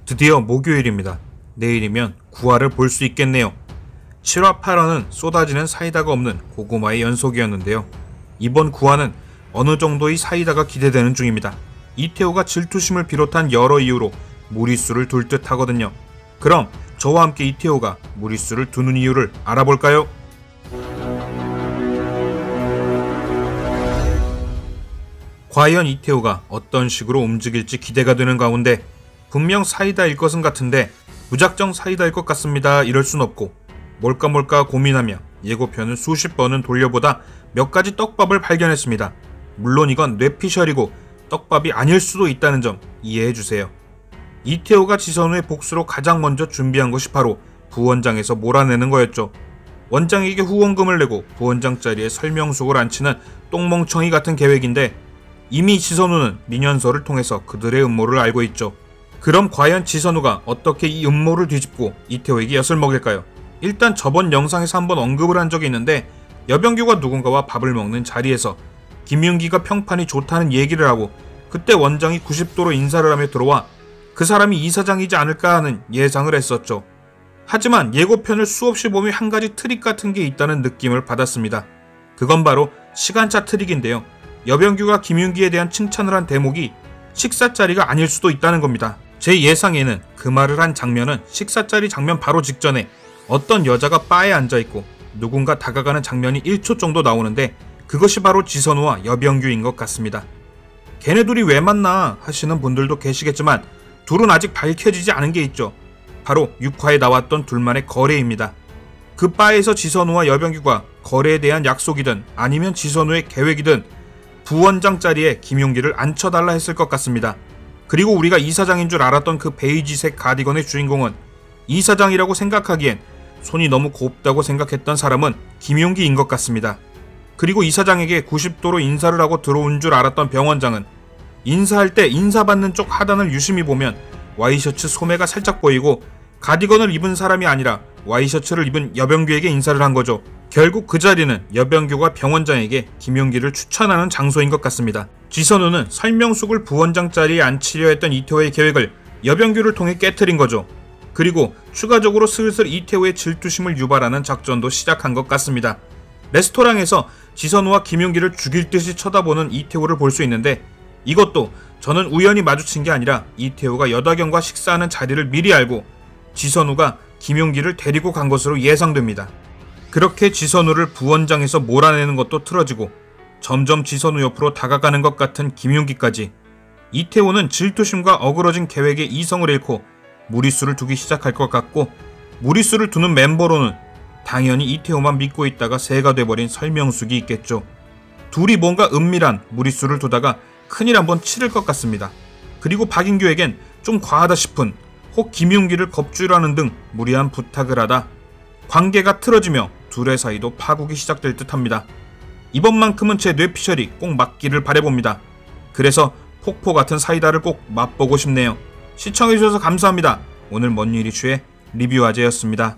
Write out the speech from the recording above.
드디어 목요일입니다. 내일이면 9화를 볼 수 있겠네요. 7화, 8화는 쏟아지는 사이다가 없는 고구마의 연속이었는데요. 이번 9화는 어느 정도의 사이다가 기대되는 중입니다. 이태호가 질투심을 비롯한 여러 이유로 무리수를 둘 듯 하거든요. 그럼 저와 함께 이태호가 무리수를 두는 이유를 알아볼까요? 과연 이태호가 어떤 식으로 움직일지 기대가 되는 가운데 분명 사이다일 것은 같은데 무작정 사이다일 것 같습니다 이럴 순 없고 뭘까 고민하며 예고편을 수십 번은 돌려보다 몇 가지 떡밥을 발견했습니다. 물론 이건 뇌피셜이고 떡밥이 아닐 수도 있다는 점 이해해주세요. 이태호가 지선우의 복수로 가장 먼저 준비한 것이 바로 부원장에서 몰아내는 거였죠. 원장에게 후원금을 내고 부원장 자리에 설명숙을 앉히는 똥멍청이 같은 계획인데 이미 지선우는 민현서를 통해서 그들의 음모를 알고 있죠. 그럼 과연 지선우가 어떻게 이 음모를 뒤집고 이태호에게 엿을 먹일까요? 일단 저번 영상에서 한번 언급을 한 적이 있는데 여병규가 누군가와 밥을 먹는 자리에서 김윤기가 평판이 좋다는 얘기를 하고 그때 원장이 90도로 인사를 하며 들어와 그 사람이 이사장이지 않을까 하는 예상을 했었죠. 하지만 예고편을 수없이 보며 한 가지 트릭 같은 게 있다는 느낌을 받았습니다. 그건 바로 시간차 트릭인데요. 여병규가 김윤기에 대한 칭찬을 한 대목이 식사 자리가 아닐 수도 있다는 겁니다. 제 예상에는 그 말을 한 장면은 식사 자리 장면 바로 직전에 어떤 여자가 바에 앉아있고 누군가 다가가는 장면이 1초 정도 나오는데 그것이 바로 지선우와 여병규인 것 같습니다. 걔네 둘이 왜 만나 하시는 분들도 계시겠지만 둘은 아직 밝혀지지 않은 게 있죠. 바로 6화에 나왔던 둘만의 거래입니다. 그 바에서 지선우와 여병규가 거래에 대한 약속이든 아니면 지선우의 계획이든 부원장 자리에 김용기를 앉혀달라 했을 것 같습니다. 그리고 우리가 이사장인 줄 알았던 그 베이지색 가디건의 주인공은 이사장이라고 생각하기엔 손이 너무 곱다고 생각했던 사람은 김용기인 것 같습니다. 그리고 이사장에게 90도로 인사를 하고 들어온 줄 알았던 병원장은 인사할 때 인사받는 쪽 하단을 유심히 보면 와이셔츠 소매가 살짝 보이고 가디건을 입은 사람이 아니라 와이셔츠를 입은 여병규에게 인사를 한 거죠. 결국 그 자리는 여병규가 병원장에게 김용기를 추천하는 장소인 것 같습니다. 지선우는 설명숙을 부원장 자리에 앉히려 했던 이태호의 계획을 여병규를 통해 깨트린 거죠. 그리고 추가적으로 슬슬 이태호의 질투심을 유발하는 작전도 시작한 것 같습니다. 레스토랑에서 지선우와 김용기를 죽일 듯이 쳐다보는 이태호를 볼 수 있는데 이것도 저는 우연히 마주친 게 아니라 이태호가 여다경과 식사하는 자리를 미리 알고 지선우가 김용기를 데리고 간 것으로 예상됩니다. 그렇게 지선우를 부원장에서 몰아내는 것도 틀어지고 점점 지선우 옆으로 다가가는 것 같은 김용기까지 이태호는 질투심과 어그러진 계획에 이성을 잃고 무리수를 두기 시작할 것 같고 무리수를 두는 멤버로는 당연히 이태호만 믿고 있다가 새가 돼버린 설명숙이 있겠죠. 둘이 뭔가 은밀한 무리수를 두다가 큰일 한번 치를 것 같습니다. 그리고 박인규에겐 좀 과하다 싶은 혹 김용기를 겁주라는 등 무리한 부탁을 하다 관계가 틀어지며 둘의 사이도 파국이 시작될 듯 합니다. 이번만큼은 제 뇌피셜이 꼭 맞기를 바라봅니다. 그래서 폭포 같은 사이다를 꼭 맛보고 싶네요. 시청해주셔서 감사합니다. 오늘 뭔일 이슈의 리뷰 아재였습니다.